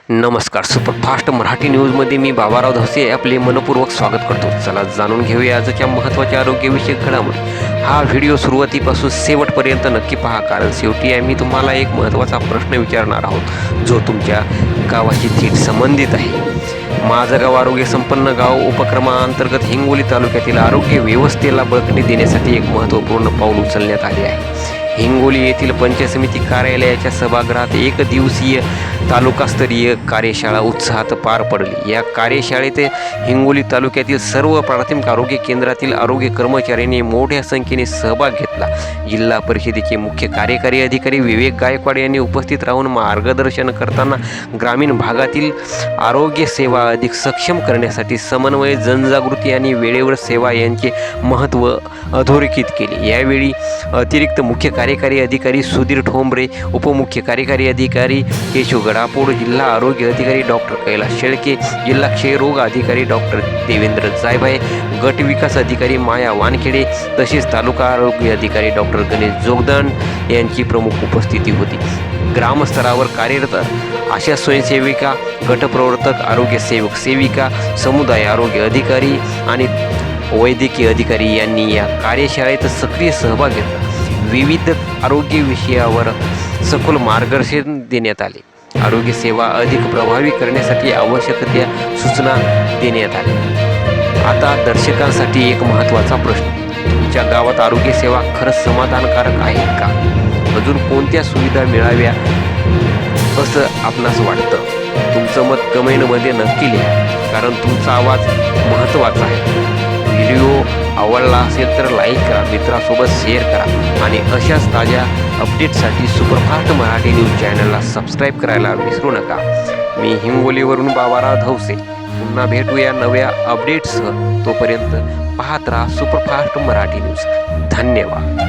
नमस्कार. सुपरफास्ट मराठी न्यूजमध्ये मी बाबाराव धवसे आपले मनपूर्वक स्वागत करतो. चला जाणून घेऊया आजच्या महत्त्वाच्या आरोग्यविषयक घडामोडी. हा व्हिडिओ सुरुवातीपासून शेवटपर्यंत नक्की पहा, कारण शेवटी आम्ही तुम्हाला एक महत्त्वाचा प्रश्न विचारणार आहोत, जो तुमच्या गावाशी थेट संबंधित आहे. माझं गाव आरोग्य संपन्न गाव उपक्रमाअंतर्गत हिंगोली तालुक्यातील आरोग्य व्यवस्थेला बळकटी देण्यासाठी एक महत्त्वपूर्ण पाऊल उचलण्यात आले आहे. हिंगोली येथील पंचायत समिती कार्यालयाच्या सभागृहात एक दिवसीय तालुकास्तरीय कार्यशाळा उत्साहात पार पडली. या कार्यशाळेत हिंगोली तालुक्यातील सर्व प्राथमिक आरोग्य केंद्रातील आरोग्य कर्मचाऱ्यांनी मोठ्या संख्येने सहभाग घेतला. जिल्हा परिषदेचे मुख्य कार्यकारी अधिकारी विवेक गायकवाड यांनी उपस्थित राहून मार्गदर्शन करताना ग्रामीण भागातील आरोग्य सेवा अधिक सक्षम करण्यासाठी समन्वय, जनजागृती आणि वेळेवर सेवा यांचे महत्त्व अधोरेखित केले. यावेळी अतिरिक्त मुख्य कार्यकारी अधिकारी सुधीर ठोंबरे, उपमुख्य कार्यकारी अधिकारी केशव गडापोड, जिल्हा आरोग्य अधिकारी डॉक्टर कैलास शेळके, जिल्हा क्षयरोग अधिकारी डॉक्टर देवेंद्र जायभाय, गट विकास अधिकारी माया वानखेडे तसेच तालुका आरोग्य अधिकारी डॉक्टर गणेश जोगदान यांची प्रमुख उपस्थिती होती. ग्रामस्तरावर कार्यरत आशा स्वयंसेविका, गटप्रवर्तक, आरोग्य सेवक सेविका, समुदाय आरोग्य अधिकारी आणि वैद्यकीय अधिकारी यांनी या कार्यशाळेत सक्रिय सहभाग घेतला. विविध आरोग्य विषयावर सखोल मार्गदर्शन देण्यात आले. आरोग्य सेवा अधिक प्रभावी करण्यासाठी आवश्यक त्या सूचना देण्यात आल्या. आता दर्शकांसाठी एक महत्त्वाचा प्रश्न. तुमच्या गावात आरोग्य सेवा खरंच समाधानकारक आहेत का? अजून कोणत्या सुविधा मिळाव्या असं आपणास वाटतं? तुमचं मत कमेंटमध्ये नक्की लिहा, कारण तुमचा आवाज महत्त्वाचा आहे. व्हिडिओ आवडला असेल तर लाईक करा, मित्रासोबत शेअर करा आणि अशाच ताज्या अपडेटसाठी सुपरफास्ट मराठी न्यूज चॅनलला सबस्क्राईब करायला विसरू नका. मी हिंगोलीवरून बाबाराव धवसे. पुन्हा भेटूया नव्या अपडेट्ससह. तोपर्यंत पाहत राहा सुपरफास्ट मराठी न्यूज. धन्यवाद.